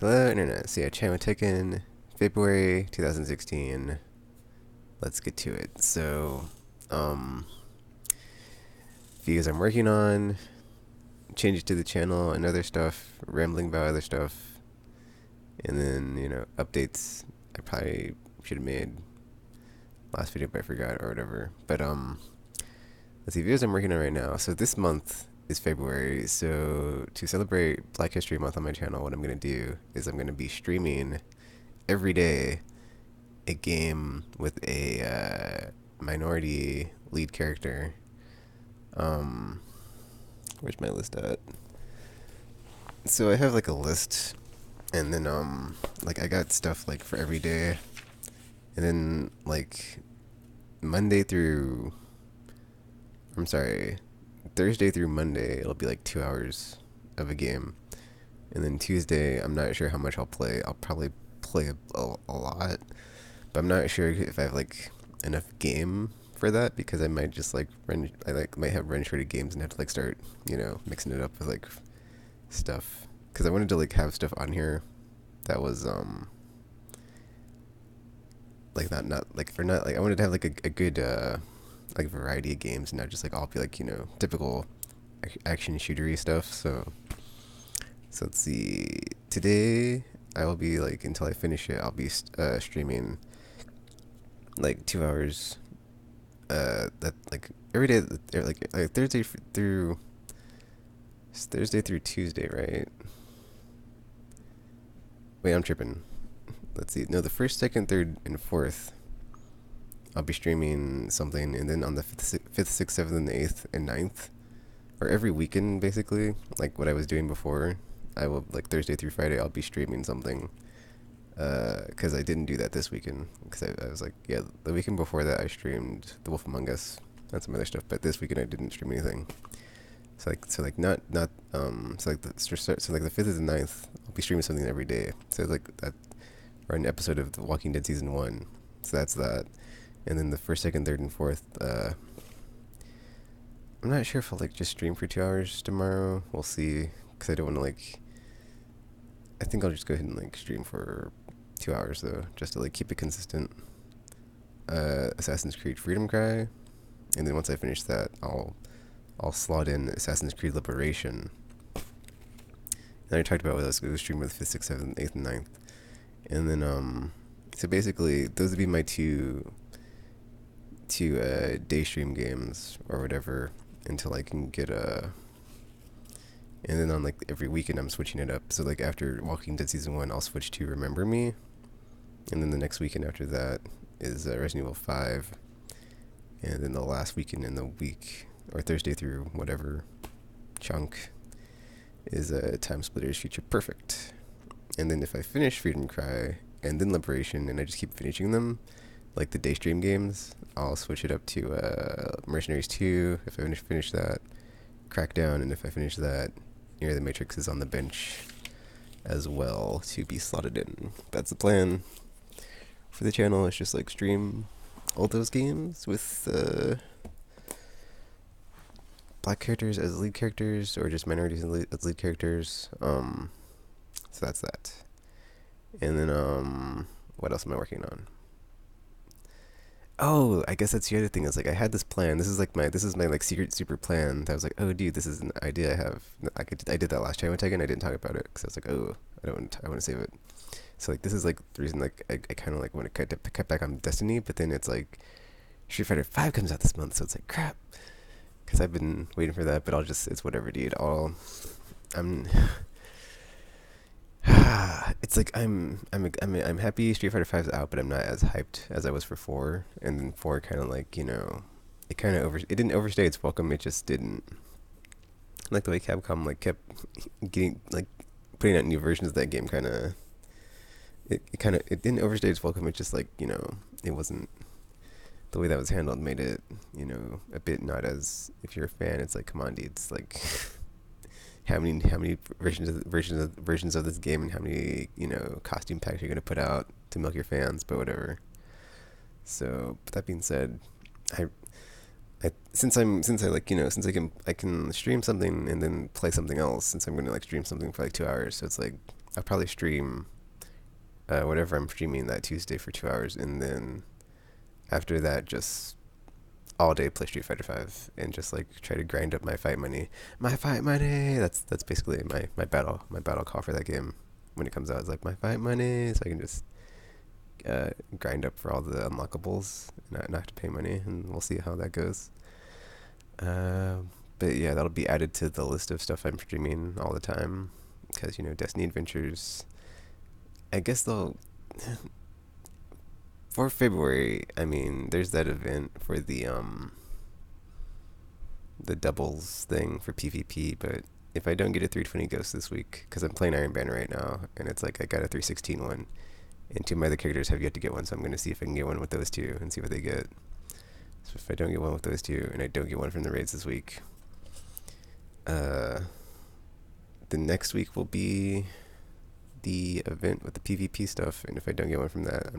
Hello, Internet. So, yeah, TKKN February 2016. Let's get to it. So, um, videos I'm working on, changes to the channel and other stuff, rambling about other stuff, and then, updates I probably should have made last video, but I forgot or whatever. But, let's see, videos I'm working on right now. So, this month is February. So, to celebrate Black History Month on my channel, what I'm going to do is I'm going to be streaming every day a game with a minority lead character. Um, where's my list at? So I have like a list, and then like I got stuff like for every day, and then like Monday through, I'm sorry, Thursday through Monday it'll be like 2 hours of a game, and then Tuesday I'm not sure how much I'll play. I'll probably play a lot, but I'm not sure if I have like enough game for that because I might just like might have run shorted games and have to like start mixing it up with like stuff because I wanted to like have stuff on here that was like not like or not like I wanted to have like a good like variety of games and not just like all be like typical action shootery stuff. So let's see, today I will be like until I finish it I'll be streaming like 2 hours that like every day like Thursday through Tuesday, right? Wait, I'm tripping. Let's see. No, the first, second, third, and fourth, I'll be streaming something, and then on the fifth, sixth, seventh, and eighth, and ninth, or every weekend, basically, like what I was doing before, I will like Thursday through Friday, I'll be streaming something. Because I didn't do that this weekend. Because I was like, yeah, the weekend before that I streamed The Wolf Among Us and some other stuff, but this weekend I didn't stream anything. So like not so like the fifth and the ninth I'll be streaming something every day. So like that, or an episode of The Walking Dead season 1. So that's that, and then the first, second, third, and fourth. I'm not sure if I'll like just stream for 2 hours tomorrow. We'll see, because I don't want to like. I think I'll just go ahead and like stream for 2 hours though, just to like keep it consistent. Assassin's Creed Freedom Cry, and then once I finish that, I'll slot in Assassin's Creed Liberation. And I talked about what I was going to stream with 5th, 6th, 7th, 8th, and 9th. And then so basically those would be my two day stream games or whatever until I can get and then on like every weekend I'm switching it up. So like after Walking Dead season 1 I'll switch to Remember Me, and then the next weekend after that is Resident Evil 5, and then the last weekend in the week or Thursday through whatever chunk is Time Splitters Future Perfect. And then if I finish Freedom Cry and then Liberation and I just keep finishing them like the day stream games, I'll switch it up to Mercenaries 2 if I finish that, Crackdown, and if I finish that, Near the Matrix is on the bench as well to be slotted in. That's the plan for the channel. It's just like stream all those games with black characters as lead characters or just minorities as lead characters. So that's that. And then what else am I working on? Oh, I guess that's the other thing. Is like I had this plan. This is my like secret super plan. That I was like, oh, dude, this is an idea I have. I did that last time I went and I didn't talk about it because I was like, oh, I want to save it. So like this is like the reason like I kind of like want to cut back on Destiny, but then it's like Street Fighter 5 comes out this month, so it's like crap. Because I've been waiting for that, but it's whatever, dude. I'm it's like I'm happy Street Fighter 5's out, but I'm not as hyped as I was for 4. And then 4 kind of like it didn't overstay its welcome. It just didn't like the way Capcom like kept getting like putting out new versions of that game. It didn't overstay its welcome. It just like it wasn't the way that was handled made it a bit not as, if you're a fan, it's like, come on, dude, it's like. How many versions of this game and how many costume packs you're gonna put out to milk your fans, but whatever. So, but that being said, since I can stream something and then play something else, since I'm gonna like stream something for like 2 hours, so it's like I'll probably stream whatever I'm streaming that Tuesday for 2 hours, and then after that, just all day play Street Fighter Five and just like try to grind up my fight money. My fight money. That's basically my battle call for that game when it comes out. It's like my fight money, so I can just grind up for all the unlockables and not have to pay money, and we'll see how that goes. Uh, but yeah, that'll be added to the list of stuff I'm streaming all the time because Destiny Adventures. I guess they'll for February. I mean, there's that event for the doubles thing for PvP, but if I don't get a 320 Ghost this week, because I'm playing Iron Banner right now, and it's like I got a 316 one, and two of my other characters have yet to get one, so I'm going to see if I can get one with those two and see what they get. So if I don't get one with those two, and I don't get one from the raids this week, the next week will be the event with the PvP stuff, and if I don't get one from that,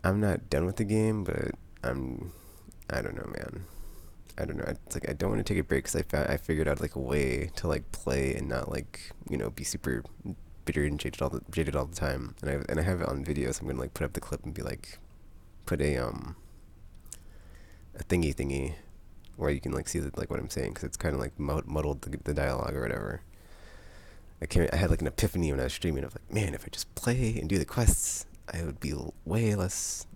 I'm not done with the game, but I don't know, man. I don't know. It's like I don't want to take a break because I figured out like a way to like play and not like be super bitter and jaded all the time. And I have it on video, so I'm gonna like put up the clip and be like, put a thingy where you can like see like what I'm saying, because it's kind of like muddled the dialogue or whatever. I had like an epiphany when I was streaming of like, man, if I just play and do the quests, I would be way less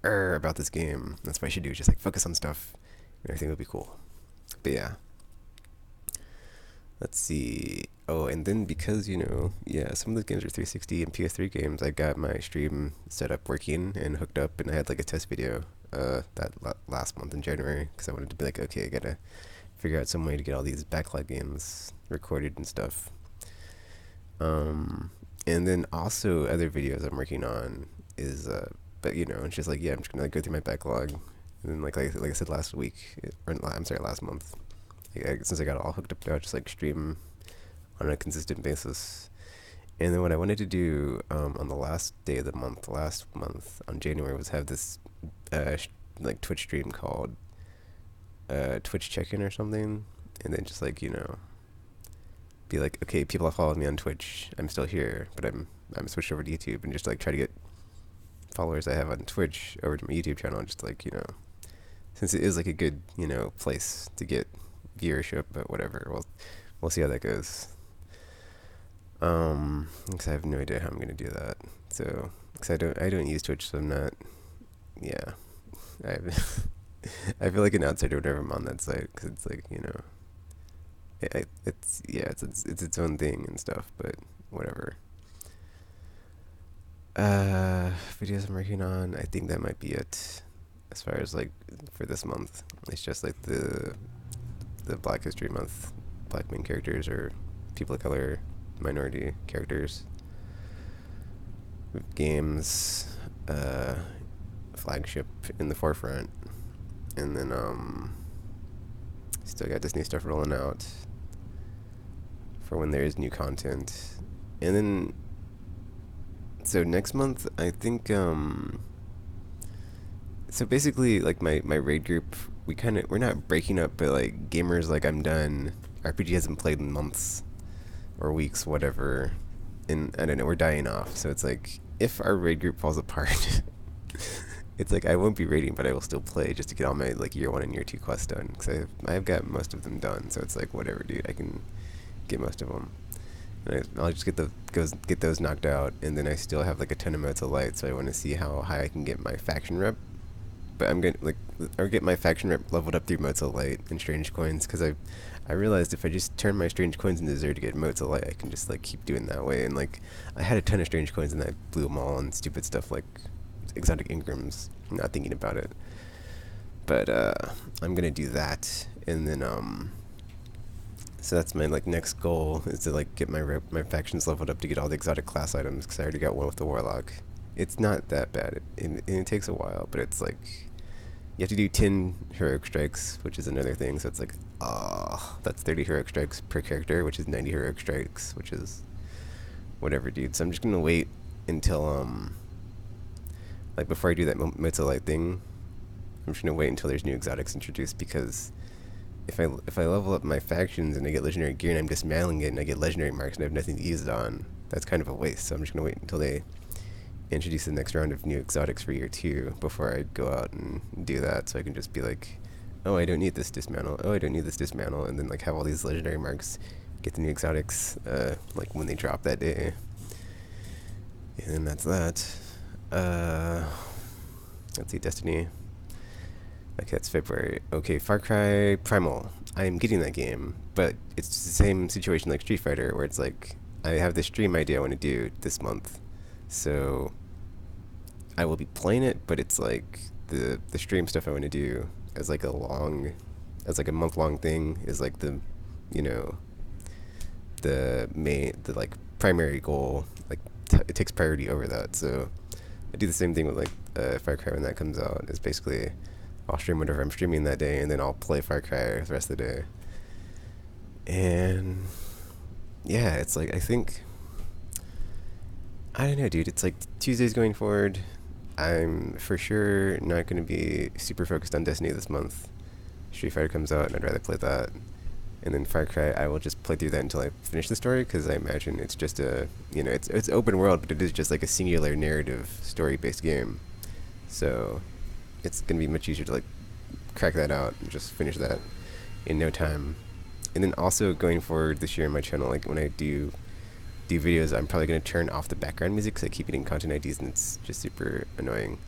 about this game. That's what I should do. Just like focus on stuff, and everything would be cool. But yeah, let's see. Oh, and then because yeah, some of the games are 360 and PS3 games, I got my stream set up working and hooked up, and I had like a test video that last month in January, because I wanted to be like, okay, I gotta figure out some way to get all these backlog games recorded and stuff. And then also other videos I'm working on is but it's just like, yeah, I'm just gonna like go through my backlog, and then like I said last week, or I'm sorry, last month, since I got it all hooked up, I'll just like stream on a consistent basis. And then what I wanted to do on the last day of the month, last month on January, was have this like Twitch stream called Twitch check-in or something, and then just like be like, okay, people have followed me on Twitch, I'm still here, but I'm switched over to YouTube, and just like try to get followers I have on Twitch over to my YouTube channel, just like since it is like a good place to get viewership, but whatever, we'll see how that goes. Because I have no idea how I'm gonna do that. So, because I don't use Twitch, so I'm not. Yeah, I feel like an outsider whenever I'm on that site, because it's like it's its own thing and stuff, but whatever. Videos I'm working on, I think that might be it as far as like for this month. It's just like the Black History Month, Black main characters or people of color, minority characters, games, flagship in the forefront, and then still got Disney stuff rolling out for when there is new content. And then so next month I think so basically like my raid group, we're not breaking up, but like gamers like I'm done, RPG hasn't played in months or weeks, whatever, and I don't know, we're dying off. So it's like if our raid group falls apart, it's like I won't be raiding, but I will still play just to get all my like year 1 and year 2 quests done, because I've got most of them done. So it's like whatever, dude, I can get most of them. And I'll just get those knocked out, and then I still have like a ton of modes of light. So I want to see how high I can get my faction rep. But I'm gonna or get my faction rep leveled up through modes of light and strange coins, because I realized if I just turn my strange coins into zero to get modes of light, I can just like keep doing that way. And like I had a ton of strange coins, and I blew them all on stupid stuff like exotic Ingrams, not thinking about it. But I'm gonna do that, and then so that's my like next goal, is to like get my factions leveled up to get all the exotic class items, because I already got one with the warlock. It's not that bad, it takes a while, but it's like you have to do 10 heroic strikes, which is another thing. So it's like, that's 30 heroic strikes per character, which is 90 heroic strikes, which is whatever, dude. So I'm just gonna wait until like before I do that Mozza Light thing, I'm just gonna wait until there's new exotics introduced, because if I level up my factions and I get legendary gear and I'm dismantling it and I get legendary marks and I have nothing to use it on, that's kind of a waste. So I'm just gonna wait until they introduce the next round of new exotics for year 2 before I go out and do that. So I can just be like, oh, I don't need this dismantle. Oh, I don't need this dismantle, and then like have all these legendary marks, get the new exotics like when they drop that day, and then that's that. Let's see, Destiny. Okay, that's February. Okay, Far Cry Primal. I am getting that game, but it's the same situation like Street Fighter, where it's like I have this stream idea I want to do this month, so I will be playing it, but it's like the stream stuff I want to do as like a month long thing is like you know, the like primary goal. Like it takes priority over that. So I do the same thing with like Far Cry when that comes out. It's basically I'll stream whatever I'm streaming that day, and then I'll play Far Cry the rest of the day. And yeah, it's like I don't know, dude. It's like Tuesdays going forward. I'm for sure not going to be super focused on Destiny this month. Street Fighter comes out, and I'd rather play that. And then Far Cry, I will just play through that until I finish the story, because I imagine it's just it's open world, but it is just like a singular narrative story-based game. So it's going to be much easier to like crack that out and just finish that in no time. And then also going forward this year on my channel, like when I do videos, I'm probably going to turn off the background music because I keep getting content IDs and it's just super annoying.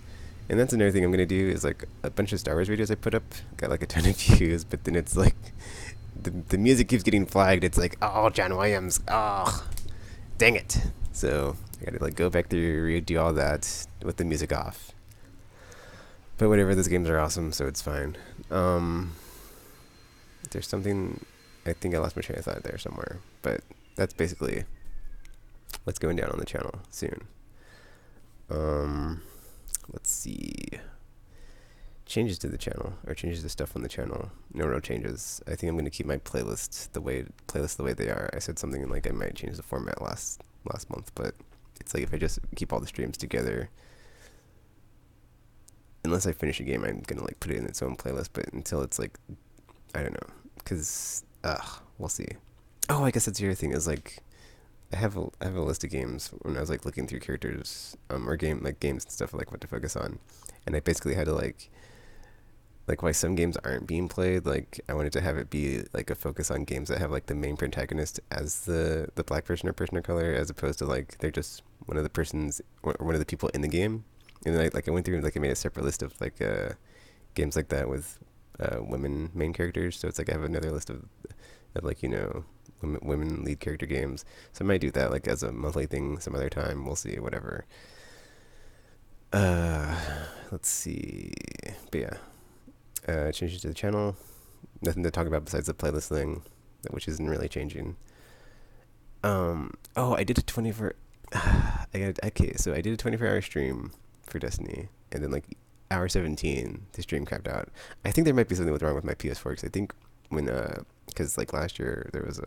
And that's another thing I'm going to do is like a bunch of Star Wars videos I put up got like a ton of views, but then it's like the music keeps getting flagged. It's like, oh, John Williams, oh, dang it. So I got to like go back through, redo all that with the music off. But whatever, those games are awesome, so it's fine. There's something, I think I lost my train of thought there somewhere, but that's basically what's going down on the channel soon. Let's see. Changes to the channel, or changes to stuff on the channel. No real changes. I think I'm going to keep my playlists the way they are. I said something like I might change the format last month, but it's like if I just keep all the streams together, unless I finish a game, I'm going to like put it in its own playlist, but until it's like, I don't know, because we'll see. Oh, I guess that's the other thing is like I have a list of games when I was like looking through characters or games and stuff, like what to focus on, and I basically had to like why some games aren't being played. Like I wanted to have it be like a focus on games that have like the main protagonist as the black person or person of color, as opposed to like they're just one of the persons or one of the people in the game. And then I went through and like I made a separate list of like games like that with women main characters. So it's like I have another list of like women lead character games. So I might do that like as a monthly thing some other time. We'll see, whatever. Let's see. But yeah, changes to the channel. Nothing to talk about besides the playlist thing, which isn't really changing. Oh, I did a 24. Okay, so I did a 24-hour stream for Destiny, and then like hour 17, the stream crapped out. I think there might be something wrong with my PS4, because I think when because like last year there was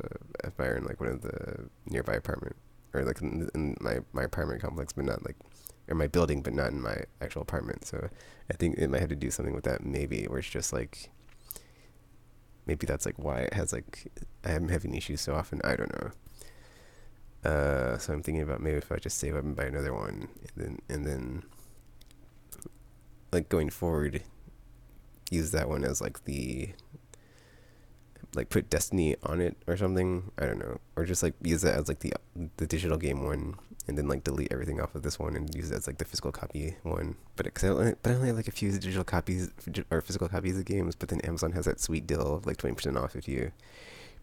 a fire in like one of the nearby apartment, or like in my apartment complex, but not like, or my building, but not in my actual apartment. So I think it might have to do something with that, maybe, where it's just like, maybe that's like why it has like, I'm having issues so often. I don't know. So I'm thinking about maybe if I just save up and buy another one, and then like going forward, use that one as like like put Destiny on it or something. I don't know, or just like use that as like the digital game one, and then like delete everything off of this one and use it as like the physical copy one. But I only have like a few digital copies or physical copies of games. But then Amazon has that sweet deal of like 20% off if you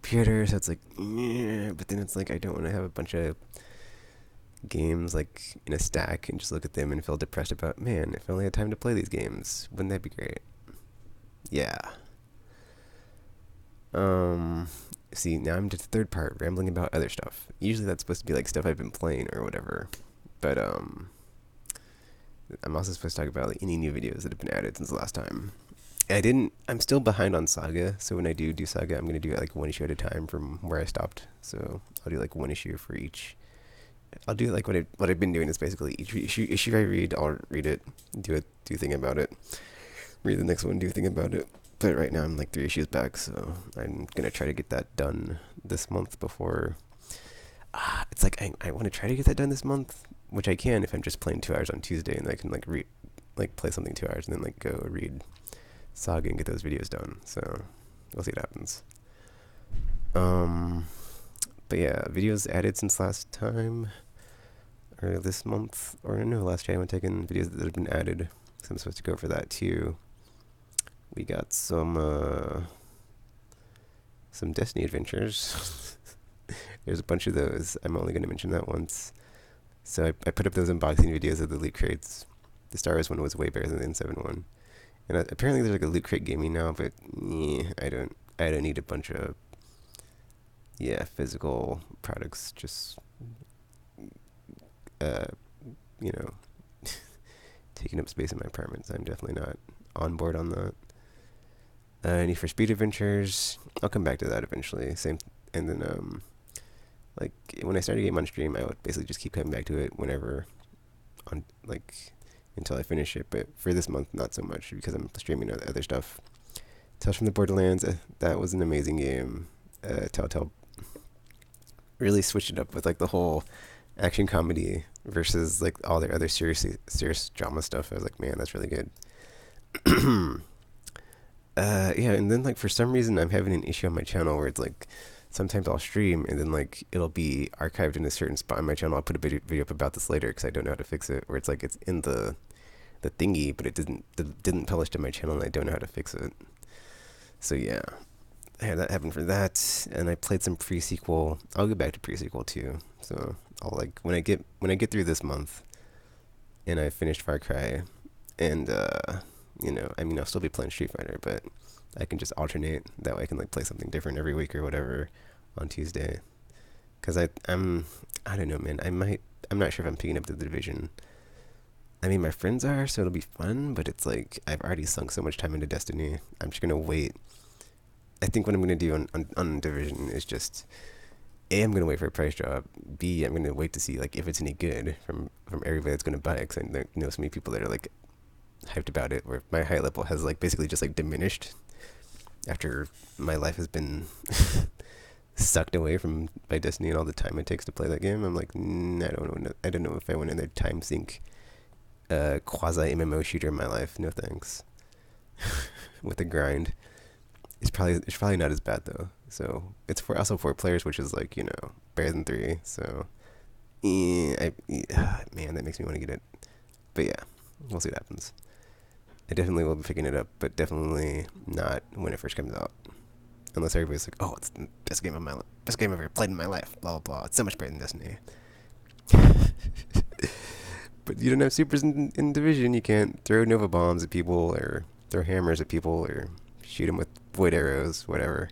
pre-order. So it's like, yeah. But then it's like I don't want to have a bunch of games like in a stack and just look at them and feel depressed about, man, if I only had time to play these games, wouldn't that be great? Yeah. See, now I'm just the third part, rambling about other stuff. Usually that's supposed to be like stuff I've been playing or whatever. But I'm also supposed to talk about like any new videos that have been added since the last time. I'm still behind on Saga, so when I do Saga, I'm gonna do it like one issue at a time from where I stopped. So I'll do like one issue for each. I'll do like what I've been doing is basically each issue I read, I'll read it, do a thing about it. Read the next one, do a thing about it. But right now I'm like 3 issues back, so I'm gonna try to get that done this month before. It's like I want to try to get that done this month, which I can if I'm just playing 2 hours on Tuesday, and I can like play something 2 hours and then like go read Saga and get those videos done. So we'll see what happens. But yeah, videos added since last time, or this month, or no, last year I went taking videos that have been added. So I'm supposed to go for that too. We got some Destiny adventures. There's a bunch of those. I'm only going to mention that once. So I put up those unboxing videos of the loot crates. The Star Wars one was way better than the N7 one. And apparently there's like a loot crate gaming now, but I don't need a bunch of physical products just you know taking up space in my apartment. So I'm definitely not on board on that. Need for Speed Adventures. I'll come back to that eventually. Same, and then like when I started a game on stream, I would basically just keep coming back to it whenever, on like until I finish it. But for this month, not so much because I'm streaming other stuff. Tales from the Borderlands. That was an amazing game. Telltale really switched it up with like the whole action comedy versus like all their other serious drama stuff. I was like, man, that's really good. Yeah, and then like for some reason I'm having an issue on my channel where it's like sometimes I'll stream and then like it'll be archived in a certain spot on my channel. I'll put a video up about this later because I don't know how to fix it. Where it's like it's in the thingy, but it didn't publish to my channel and I don't know how to fix it. So yeah, I had that happen for that, and I played some pre-sequel. I'll go back to pre-sequel too. So I'll like when I get through this month, and I finished Far Cry, and I'll still be playing Street Fighter, but I can just alternate. That way I can like play something different every week or whatever on Tuesday. Cause I don't know, man. I'm not sure if I'm picking up the Division. I mean, my friends are, so it'll be fun, but it's like I've already sunk so much time into Destiny. I'm just gonna wait. I think what I'm gonna do on Division is just A, I'm gonna wait for a price drop. B, I'm gonna wait to see like if it's any good from everybody that's gonna buy it. Cause I know so many people that are like hyped about it, where my high level has like basically just like diminished after my life has been sucked away from by Destiny and all the time it takes to play that game. I'm like, I don't know if I want another time sink quasi MMO shooter in my life. No thanks. With the grind, it's probably not as bad though. So it's also 4 players, which is like better than 3. So man, that makes me want to get it. But yeah, we'll see what happens. I definitely will be picking it up, but definitely not when it first comes out. Unless everybody's like, "Oh, it's the best game I've ever played in my life." Blah blah blah. It's so much better than Destiny. But you don't have supers in Division. You can't throw Nova bombs at people or throw hammers at people or shoot them with void arrows, whatever.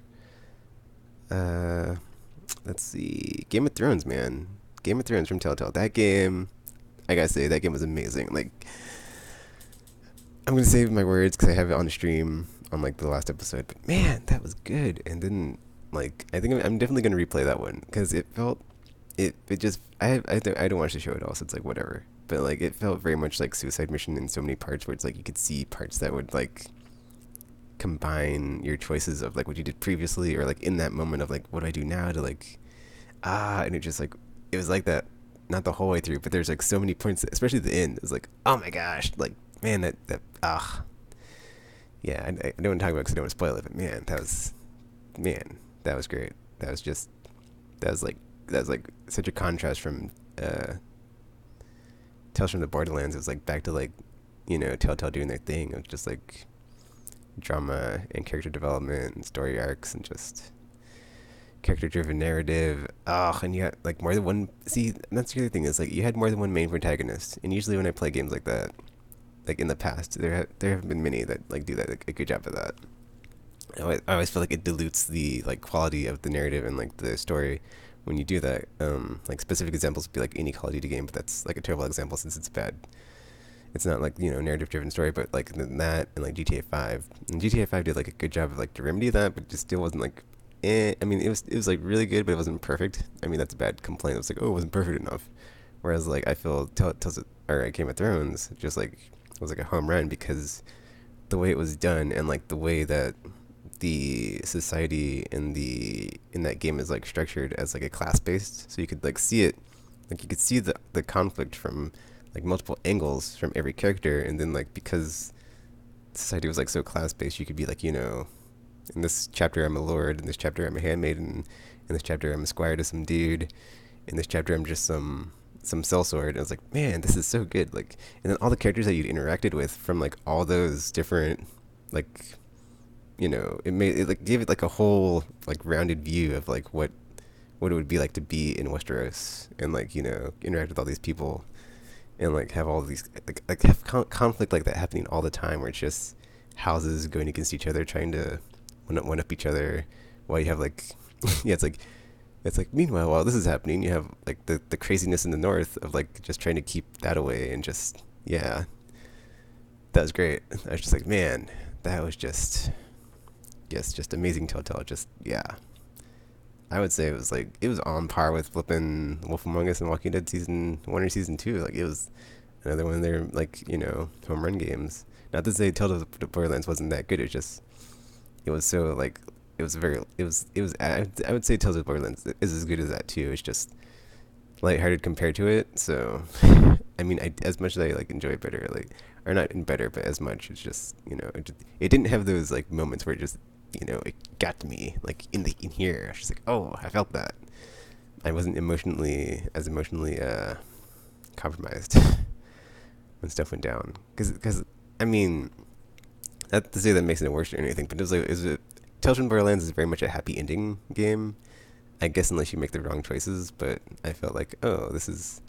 Let's see. Game of Thrones, man. Game of Thrones from Telltale. That game, I gotta say, that game was amazing. Like, I'm gonna save my words because I have it on stream on like the last episode. But man, that was good. And then like I think I'm definitely gonna replay that one because it felt it just I don't watch the show at all, so it's like whatever. But like it felt very much like Suicide Mission in so many parts where it's like you could see parts that would like combine your choices of like what you did previously or like in that moment of like what do I do now to like and it just like it was like that, not the whole way through, but there's like so many points, especially at the end. It was like, oh my gosh, like man, yeah, I don't want to talk about it because I don't want to spoil it, but man, that was great. That was like such a contrast from Tales from the Borderlands. It was like back to like Telltale doing their thing. It was just like drama and character development and story arcs and just character-driven narrative. And you had like more than one. See, that's the other thing is like you had more than one main protagonist. And usually when I play games like that, like in the past, there have been many that like do that like, a good job of that. I always feel like it dilutes the like quality of the narrative and like the story when you do that. Like specific examples would be like any Call of Duty game, but that's like a terrible example since it's bad. It's not like narrative-driven story, but like that and like GTA 5. And GTA 5 did like a good job of like to remedy that, but just still wasn't like. I mean, it was like really good, but it wasn't perfect. I mean, that's a bad complaint. It was like, oh, it wasn't perfect enough. Whereas like I feel Game of Thrones just like was like a home run because the way it was done and like the way that the society in that game is like structured as like a class based, so you could like see it, like you could see the conflict from like multiple angles from every character, and then like because society was like so class based, you could be like, in this chapter I'm a lord, in this chapter I'm a handmaiden, in this chapter I'm a squire to some dude, in this chapter I'm just some sellsword. And I was like, man, this is so good. Like, and then all the characters that you'd interacted with from like all those different, like, it made it like gave it like a whole like rounded view of like what it would be like to be in Westeros and like interact with all these people and like have all these like have conflict like that happening all the time, where it's just houses going against each other trying to one up each other, while you have like yeah, it's like meanwhile while this is happening, you have like the craziness in the north of like just trying to keep that away, and just yeah, that was great. I was just like, man, that was just yes, just amazing Telltale. Just yeah, I would say it was on par with flipping Wolf Among Us and Walking Dead season 1 or season 2. Like it was another one of their like home run games. Not to say Telltale Borderlands wasn't that good. It's just it was so like it was I would say Tales of Borderlands is as good as that too. It's just lighthearted compared to it. So I mean, as much as I like enjoy it better, like or not in better, but as much, it's just it didn't have those like moments where it just it got to me like in here. I was just like, oh, I felt that. I wasn't emotionally compromised when stuff went down, because I mean, not to say that makes it worse or anything, but it was like Tales from Borderlands is very much a happy ending game. I guess unless you make the wrong choices, but I felt like, oh, this is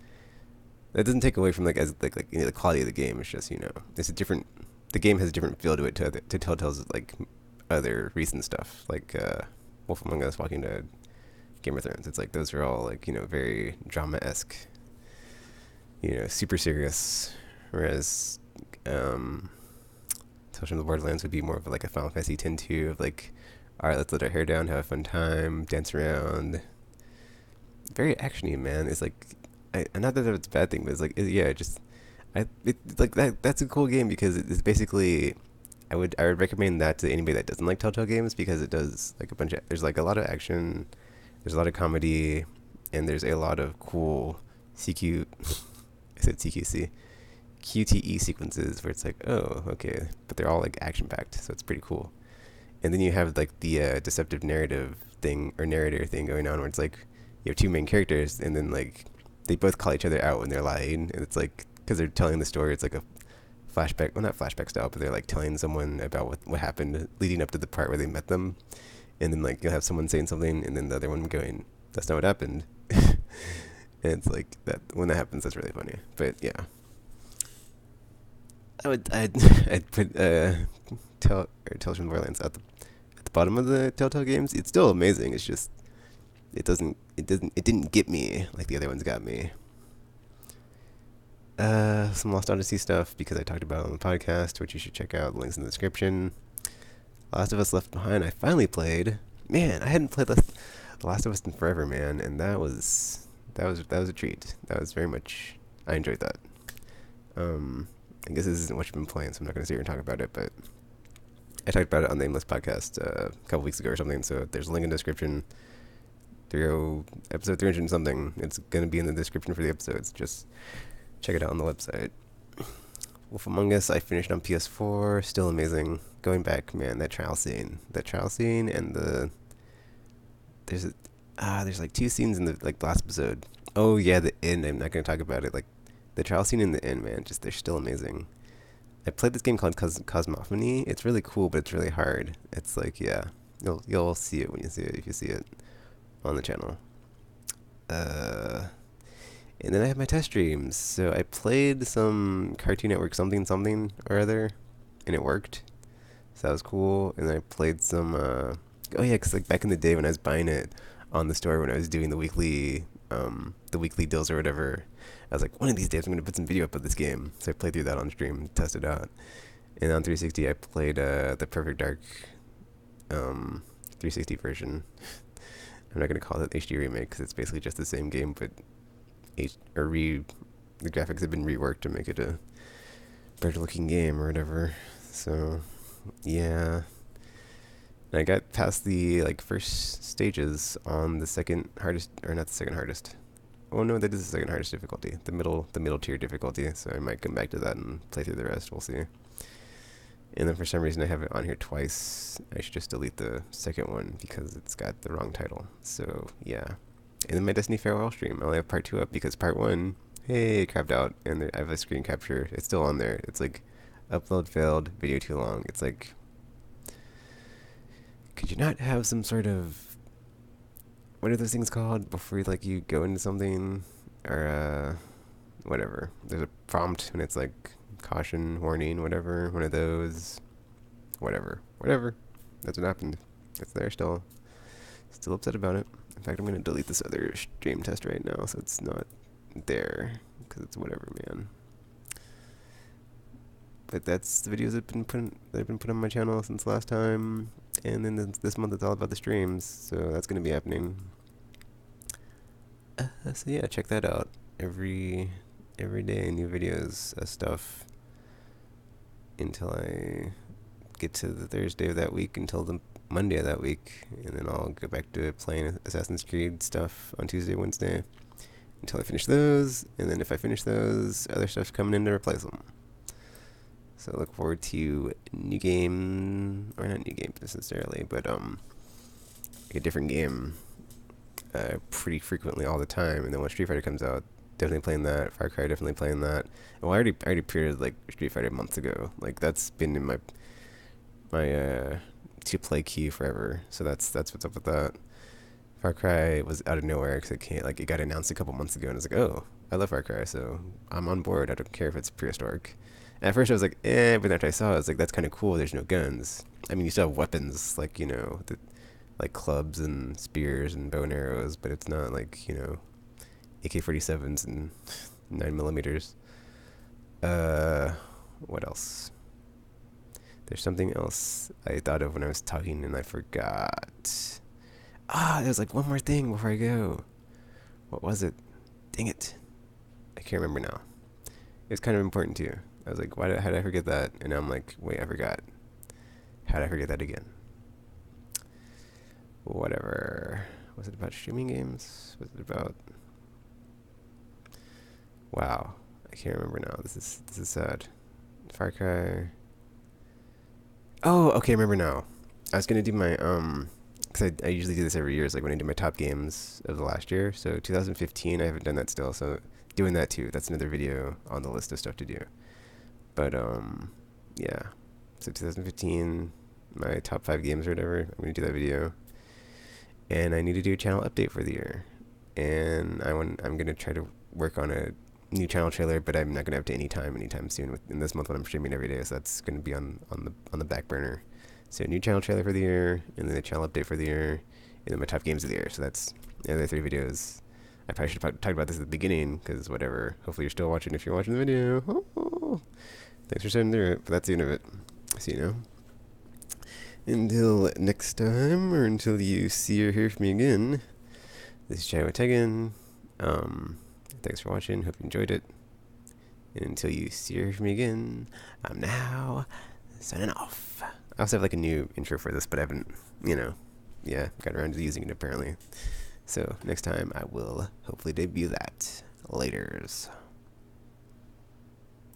that doesn't take away from like as like the quality of the game. It's just it's a different. The game has a different feel to it to Telltale's like other recent stuff, like Wolf Among Us, Walking Dead, Game of Thrones. It's like those are all like very drama-esque, super serious, whereas Tales from the Borderlands would be more of like a Final Fantasy X-2 of like, all right, let's let our hair down, have a fun time, dance around. Very actiony, man. It's like, not that it's a bad thing, but it's like, like that's a cool game because it's basically, I would recommend that to anybody that doesn't like Telltale games, because it does like there's like a lot of action, there's a lot of comedy, and there's a lot of cool CQ, I said CQC, QTE sequences where it's like, oh, okay, but they're all like action packed, so it's pretty cool. And then you have like the deceptive narrative thing or narrator thing going on, where it's like you have two main characters, and then like they both call each other out when they're lying, and it's like because they're telling the story, it's like a flashback, well, not flashback style, but they're like telling someone about what happened leading up to the part where they met them, and then like you'll have someone saying something, and then the other one going, "That's not what happened," and it's like that when that happens, that's really funny. But yeah, I'd put Tales from Borderlands at the bottom of the Telltale games. It's still amazing. It's just it didn't get me like the other ones got me. Some Lost Odyssey stuff because I talked about it on the podcast, which you should check out. Links in the description. Last of Us Left Behind. I finally played. Man, I hadn't played The Last of Us in forever, man, and that was a treat. That was very much. I enjoyed that. I guess this isn't what you've been playing, so I'm not going to sit here and talk about it, but I talked about it on the Aimless podcast a couple weeks ago or something, so there's a link in the description. Episode 300 and something. It's going to be in the description for the episodes. Just check it out on the website. Wolf Among Us, I finished on PS4. Still amazing. Going back, man, that trial scene. And there's like two scenes in the like last episode. Oh yeah, the end. I'm not going to talk about it. Like the trial scene in the end, man, just they're still amazing. I played this game called Cosmophony. It's really cool, but it's really hard. It's like, yeah, you'll see it when you see it, if you see it on the channel. And then I have my test streams. So I played some Cartoon Network something or other, and it worked. So that was cool. And then I played some, oh yeah, because like back in the day when I was buying it on the store, when I was doing the weekly deals or whatever, I was like, one of these days I'm going to put some video up of this game. So I played through that on stream, tested it out. And on 360 I played the Perfect Dark 360 version. I'm not going to call it HD remake because it's basically just the same game, but the graphics have been reworked to make it a better looking game or whatever. So Yeah. And I got past the like first stages on the second hardest, or not the second hardest. Oh no, that is the second hardest difficulty. The middle tier difficulty. So I might come back to that and play through the rest. We'll see. And then for some reason I have it on here twice. I should just delete the second one because it's got the wrong title. So yeah. And then my Destiny Farewell stream, I only have part 2 up because part 1, hey, crapped out. And there, I have a screen capture. It's still on there. It's like, upload failed, video too long. It's like, could you not have some sort of, what are those things called before like you go into something? Or whatever. There's a prompt and it's like caution, warning, whatever. One of those. Whatever. That's what happened. It's there still. Still upset about it. In fact, I'm going to delete this other stream test right now so it's not there. Because it's whatever, man. But that's the videos that have been put on my channel since last time. And then this month it's all about the streams. So that's going to be happening. So yeah, check that out. Every day, new videos of stuff. Until I get to the Thursday of that week, until the Monday of that week, and then I'll go back to playing Assassin's Creed stuff on Tuesday, Wednesday, until I finish those, and then if I finish those, other stuff's coming in to replace them. So I look forward to new game, or not new games necessarily, but like a different game pretty frequently all the time, and then when Street Fighter comes out, definitely playing that. Far Cry, definitely playing that. Well, I already pre-ordered like Street Fighter months ago. Like that's been in my to play queue forever. So that's what's up with that. Far Cry was out of nowhere because it got announced a couple months ago, and I was like, oh, I love Far Cry, so I'm on board. I don't care if it's prehistoric. And at first I was like, eh, but then after I saw it, I was like, that's kind of cool. There's no guns. I mean, you still have weapons like like clubs and spears and bow and arrows, but it's not like AK-47s and 9mm. What else? There's something else I thought of when I was talking and I forgot. There's like one more thing before I go. What was it? Dang it. I can't remember now. It was kind of important too. I was like, how did I forget that? And now I'm like, wait, I forgot. How did I forget that again? Whatever. Was it about streaming games? Was it about... Wow. I can't remember now. This is sad. Far Cry... Oh, okay, I remember now. I was gonna do my because I usually do this every year. It's like when I do my top games of the last year. So 2015, I haven't done that still. So doing that too. That's another video on the list of stuff to do. But yeah. So 2015, my top 5 games or whatever. I'm gonna do that video. And I need to do a channel update for the year. And I'm gonna try to work on a new channel trailer, but I'm not gonna have to anytime soon. In this month when I'm streaming every day, so that's gonna be on the back burner. So new channel trailer for the year, and then a channel update for the year, and then my top games of the year. So that's the other 3 videos. I probably should have talked about this at the beginning, because whatever. Hopefully you're still watching if you're watching the video. Oh. Thanks for sitting through it, but that's the end of it. So until next time, or until you see or hear from me again, this is TKKN. Thanks for watching. Hope you enjoyed it. And until you see or hear from me again, I'm now signing off. I also have like a new intro for this, but I haven't, got around to using it apparently. So next time I will hopefully debut that. Laters.